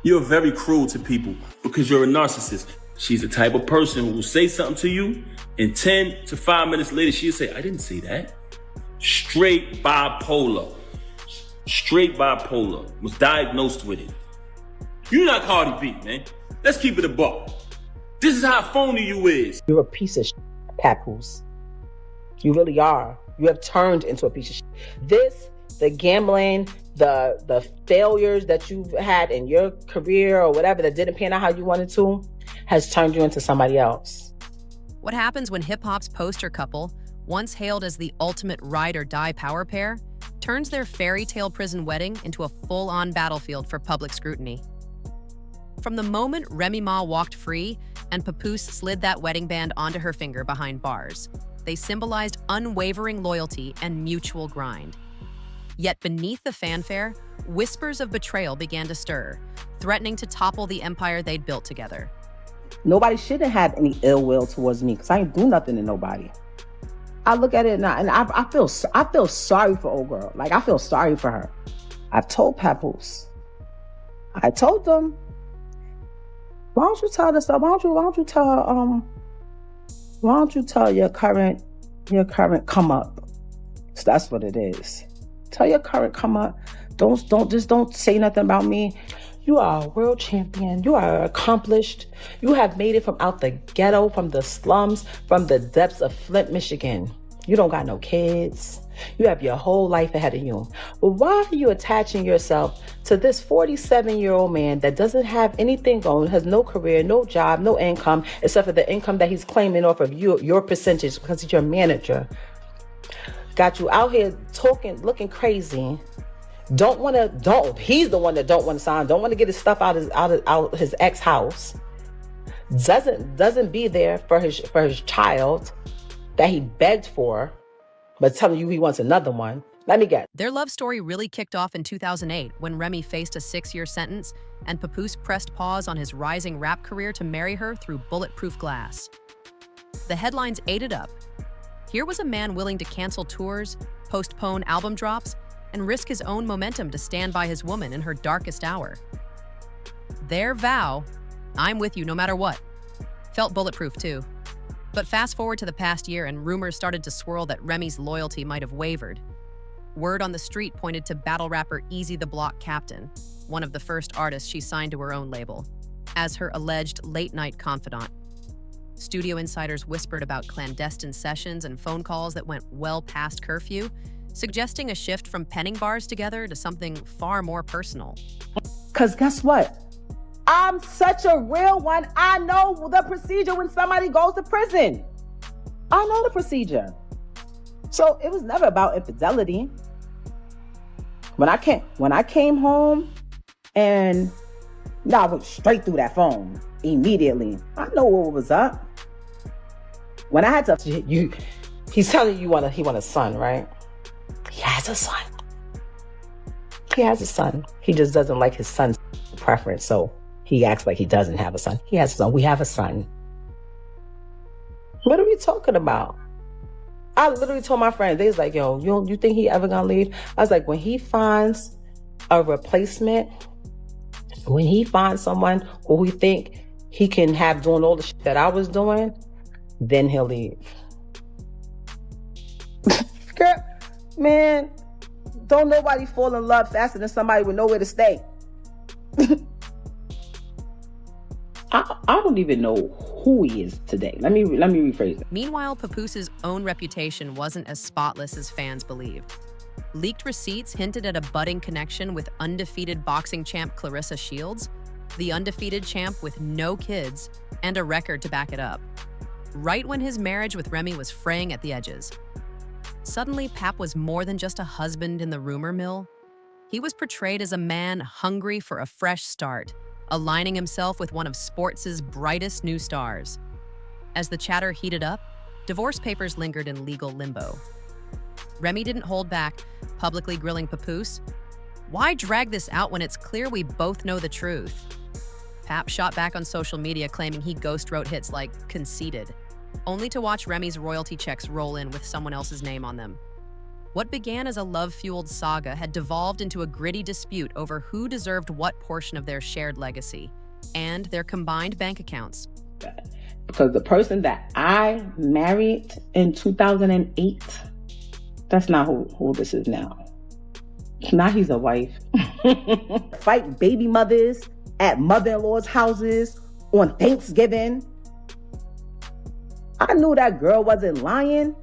You're very cruel to people because you're a narcissist. She's the type of person who will say something to you, and 10 to 5 minutes later, she'll say, I didn't say that. Straight bipolar. Straight bipolar. Was diagnosed with it. You're not Cardi B, man. Let's keep it a buck. This is how phony you is. You're a piece of shit, Papoose. You really are. You have turned into a piece of shit. The gambling, the failures that you've had in your career or whatever that didn't pan out how you wanted to, has turned you into somebody else. What happens when hip-hop's poster couple, once hailed as the ultimate ride or die power pair, turns their fairy tale prison wedding into a full-on battlefield for public scrutiny? From the moment Remy Ma walked free and Papoose slid that wedding band onto her finger behind bars, they symbolized unwavering loyalty and mutual grind. Yet beneath the fanfare, whispers of betrayal began to stir, threatening to topple the empire they'd built together. Nobody shouldn't have any ill will towards me because I ain't do nothing to nobody. I look at it now and I feel sorry for old girl. Like, I feel sorry for her. I've told Papoose. I told them, why don't you tell this stuff? Why don't you tell your current come up? So that's what it is. Tell your current come up. Don't say nothing about me. You are a world champion. You are accomplished. You have made it from out the ghetto, from the slums, from the depths of Flint, Michigan. You don't got no kids. You have your whole life ahead of you. But why are you attaching yourself to this 47-year-old man that doesn't have anything going, has no career, no job, no income, except for the income that he's claiming off of your percentage because he's your manager? Got you out here talking, looking crazy. He's the one that don't want to sign, don't want to get his stuff out his ex house. Doesn't be there for his child that he begged for, but telling you he wants another one. Let me guess. Their love story really kicked off in 2008 when Remy faced a 6-year sentence and Papoose pressed pause on his rising rap career to marry her through bulletproof glass. The headlines ate it up. Here was a man willing to cancel tours, postpone album drops, and risk his own momentum to stand by his woman in her darkest hour. Their vow, I'm with you no matter what, felt bulletproof too. But fast forward to the past year and rumors started to swirl that Remy's loyalty might have wavered. Word on the street pointed to battle rapper Eazy the Block Captain, one of the first artists she signed to her own label, as her alleged late-night confidant. Studio insiders whispered about clandestine sessions and phone calls that went well past curfew, suggesting a shift from penning bars together to something far more personal. Because guess what? I'm such a real one. I know the procedure when somebody goes to prison. I know the procedure. So it was never about infidelity. When I came home and I went straight through that phone immediately. I know what was up. When I had to, he's telling you he want a son, right? He has a son. He has a son. He just doesn't like his son's preference, so he acts like he doesn't have a son. He has a son. We have a son. What are we talking about? I literally told my friends, they was like, yo, you think he ever gonna leave? I was like, when he finds a replacement, when he finds someone who we think he can have doing all the shit that I was doing, then he'll leave. Girl, man, don't nobody fall in love faster than somebody with nowhere to stay. I don't even know who he is today. Let me rephrase it. Meanwhile, Papoose's own reputation wasn't as spotless as fans believed. Leaked receipts hinted at a budding connection with undefeated boxing champ Clarissa Shields, the undefeated champ with no kids and a record to back it up. Right when his marriage with Remy was fraying at the edges. Suddenly, Pap was more than just a husband in the rumor mill. He was portrayed as a man hungry for a fresh start, aligning himself with one of sports' brightest new stars. As the chatter heated up, divorce papers lingered in legal limbo. Remy didn't hold back, publicly grilling Papoose. Why drag this out when it's clear we both know the truth? Pap shot back on social media claiming he ghost wrote hits like Conceited, only to watch Remy's royalty checks roll in with someone else's name on them. What began as a love-fueled saga had devolved into a gritty dispute over who deserved what portion of their shared legacy and their combined bank accounts. Because the person that I married in 2008, that's not who this is now. Now he's a wife. Fight baby mothers at mother-in-law's houses on Thanksgiving. I knew that girl wasn't lying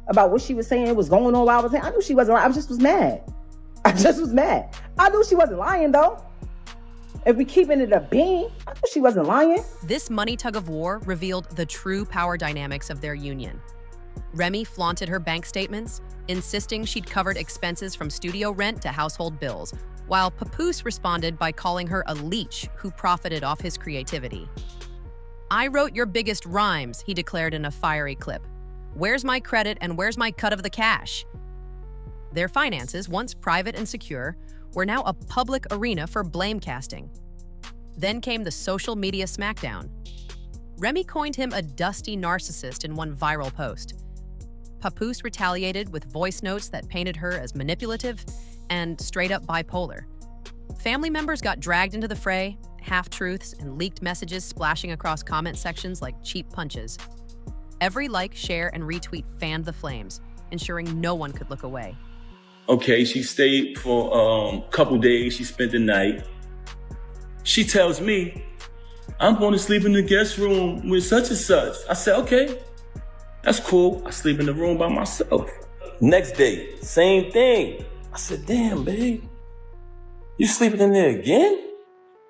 about what she was saying was going on while I was saying. I knew she wasn't lying. I just was mad. I knew she wasn't lying, though. If we keeping it a bean, I knew she wasn't lying. This money tug-of-war revealed the true power dynamics of their union. Remy flaunted her bank statements, insisting she'd covered expenses from studio rent to household bills, while Papoose responded by calling her a leech who profited off his creativity. "I wrote your biggest rhymes," he declared in a fiery clip. "Where's my credit and where's my cut of the cash?" Their finances, once private and secure, were now a public arena for blame casting. Then came the social media smackdown. Remy coined him a dusty narcissist in one viral post. Papoose retaliated with voice notes that painted her as manipulative and straight-up bipolar. Family members got dragged into the fray, half-truths and leaked messages splashing across comment sections like cheap punches. Every like, share, and retweet fanned the flames, ensuring no one could look away. Okay, she stayed for a couple days. She spent the night. She tells me, "I'm going to sleep in the guest room with such and such." I said, "Okay, that's cool." I sleep in the room by myself. Next day, same thing. I said, "Damn, babe, you sleeping in there again?"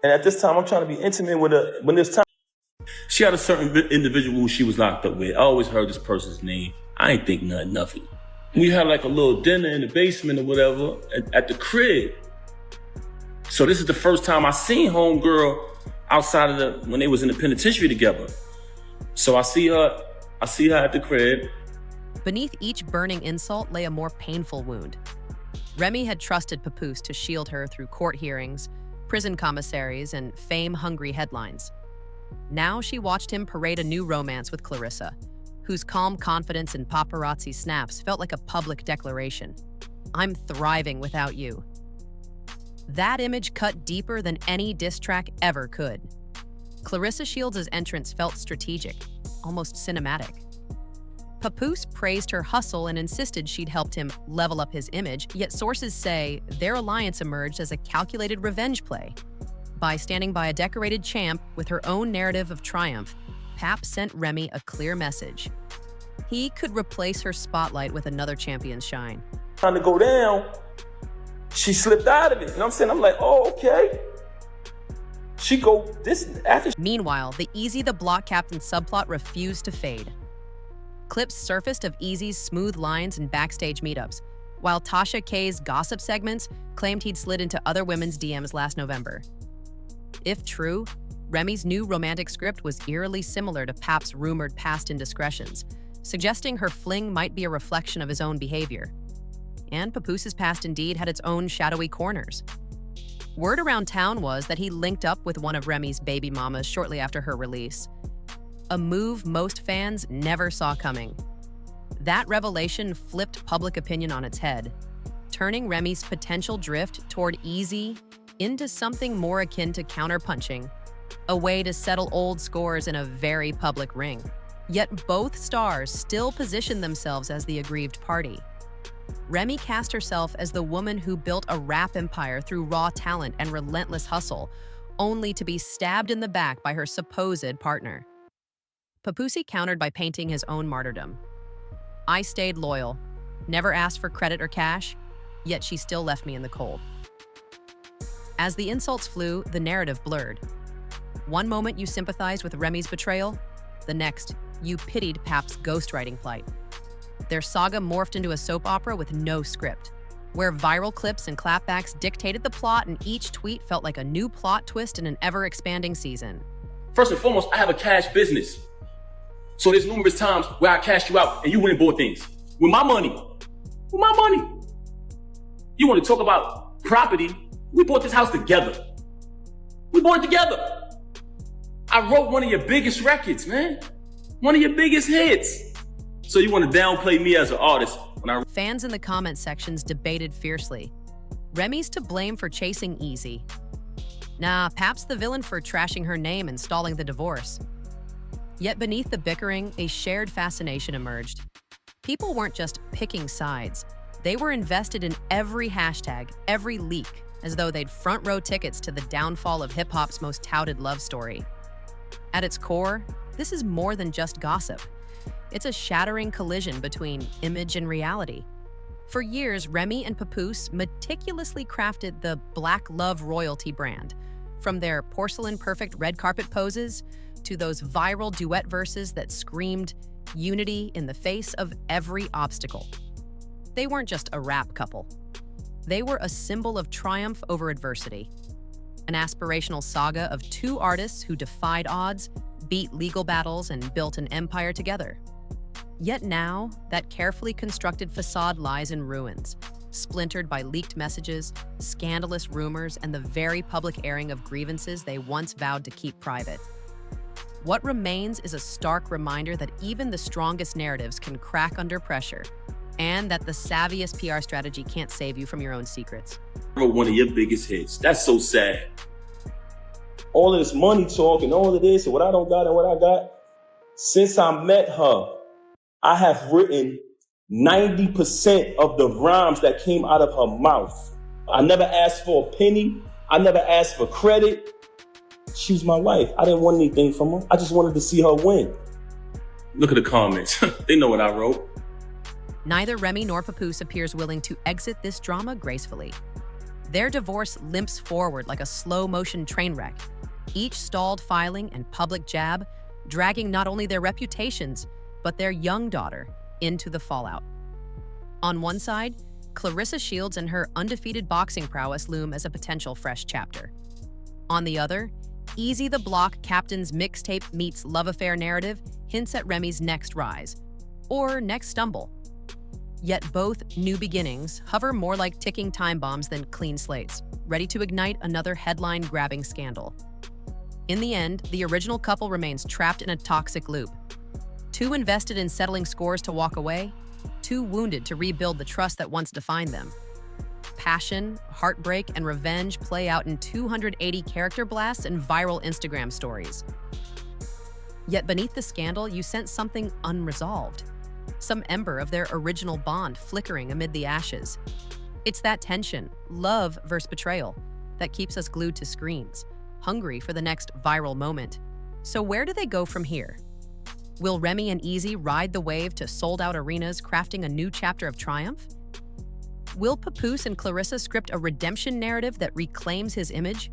And at this time, I'm trying to be intimate with her. When there's time, she had a certain individual who she was locked up with. I always heard this person's name. I ain't think nothing of it. We had like a little dinner in the basement or whatever at the crib. So this is the first time I seen homegirl outside of when they was in the penitentiary together. So I see her at the crib. Beneath each burning insult lay a more painful wound. Remy had trusted Papoose to shield her through court hearings, prison commissaries, and fame-hungry headlines. Now she watched him parade a new romance with Clarissa, whose calm confidence in paparazzi snaps felt like a public declaration. "I'm thriving without you." That image cut deeper than any diss track ever could. Clarissa Shields' entrance felt strategic, almost cinematic. Papoose praised her hustle and insisted she'd helped him level up his image, yet sources say their alliance emerged as a calculated revenge play. By standing by a decorated champ with her own narrative of triumph, Pap sent Remy a clear message. He could replace her spotlight with another champion's shine. Trying to go down, she slipped out of it. You know what I'm saying? I'm like, oh, okay. She go this after. Meanwhile, the Eazy the Block Captain subplot refused to fade. Clips surfaced of Eazy's smooth lines and backstage meetups, while Tasha K's gossip segments claimed he'd slid into other women's DMs last November. If true, Remy's new romantic script was eerily similar to Pap's rumored past indiscretions, suggesting her fling might be a reflection of his own behavior. And Papoose's past indeed had its own shadowy corners. Word around town was that he linked up with one of Remy's baby mamas shortly after her release. A move most fans never saw coming. That revelation flipped public opinion on its head, turning Remy's potential drift toward Eazy into something more akin to counterpunching, a way to settle old scores in a very public ring. Yet both stars still positioned themselves as the aggrieved party. Remy cast herself as the woman who built a rap empire through raw talent and relentless hustle, only to be stabbed in the back by her supposed partner. Papoose countered by painting his own martyrdom. "I stayed loyal, never asked for credit or cash, yet she still left me in the cold." As the insults flew, the narrative blurred. One moment you sympathized with Remy's betrayal, the next, you pitied Pap's ghostwriting plight. Their saga morphed into a soap opera with no script, where viral clips and clapbacks dictated the plot and each tweet felt like a new plot twist in an ever-expanding season. First and foremost, I have a cash business. So there's numerous times where I cashed you out and you went and bought things. With my money. With my money. You want to talk about property? We bought this house together. We bought it together. I wrote one of your biggest records, man. One of your biggest hits. So you want to downplay me as an artist Fans in the comment sections debated fiercely. Remy's to blame for chasing Eazy. Nah, Pap's the villain for trashing her name and stalling the divorce. Yet beneath the bickering, a shared fascination emerged. People weren't just picking sides. They were invested in every hashtag, every leak, as though they'd front row tickets to the downfall of hip-hop's most touted love story. At its core, this is more than just gossip. It's a shattering collision between image and reality. For years, Remy and Papoose meticulously crafted the Black Love royalty brand, from their porcelain-perfect red carpet poses to those viral duet verses that screamed unity in the face of every obstacle. They weren't just a rap couple. They were a symbol of triumph over adversity. An aspirational saga of two artists who defied odds, beat legal battles, and built an empire together. Yet now, that carefully constructed facade lies in ruins, splintered by leaked messages, scandalous rumors, and the very public airing of grievances they once vowed to keep private. What remains is a stark reminder that even the strongest narratives can crack under pressure, and that the savviest PR strategy can't save you from your own secrets. One of your biggest hits. That's so sad. All of this money talk and all of this and what I don't got and what I got. Since I met her, I have written 90% of the rhymes that came out of her mouth. I never asked for a penny. I never asked for credit. She was my wife. I didn't want anything from her. I just wanted to see her win. Look at the comments. They know what I wrote. Neither Remy nor Papoose appears willing to exit this drama gracefully. Their divorce limps forward like a slow-motion train wreck, each stalled filing and public jab, dragging not only their reputations, but their young daughter into the fallout. On one side, Clarissa Shields and her undefeated boxing prowess loom as a potential fresh chapter. On the other, Eazy the Block captain's mixtape meets love affair narrative hints at Remy's next rise, or next stumble. Yet both new beginnings hover more like ticking time bombs than clean slates, ready to ignite another headline-grabbing scandal. In the end, the original couple remains trapped in a toxic loop. Too invested in settling scores to walk away, too wounded to rebuild the trust that once defined them. Passion, heartbreak, and revenge play out in 280 character blasts and viral Instagram stories. Yet beneath the scandal, you sense something unresolved. Some ember of their original bond flickering amid the ashes. It's that tension, love versus betrayal, that keeps us glued to screens, hungry for the next viral moment. So where do they go from here? Will Remy and Eazy ride the wave to sold-out arenas, crafting a new chapter of triumph? Will Papoose and Clarissa script a redemption narrative that reclaims his image?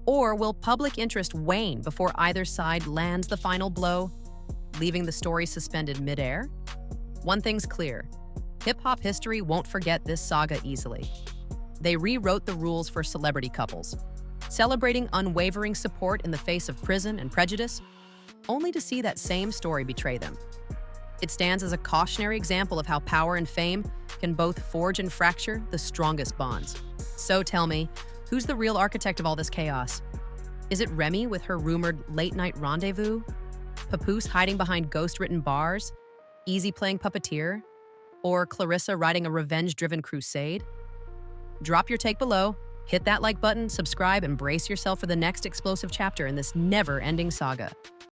Or will public interest wane before either side lands the final blow, leaving the story suspended midair? One thing's clear, hip-hop history won't forget this saga easily. They rewrote the rules for celebrity couples, celebrating unwavering support in the face of prison and prejudice, only to see that same story betray them. It stands as a cautionary example of how power and fame can both forge and fracture the strongest bonds. So tell me, who's the real architect of all this chaos? Is it Remy with her rumored late-night rendezvous? Papoose hiding behind ghost-written bars? Eazy playing puppeteer? Or Clarissa riding a revenge-driven crusade? Drop your take below, hit that like button, subscribe, and brace yourself for the next explosive chapter in this never-ending saga.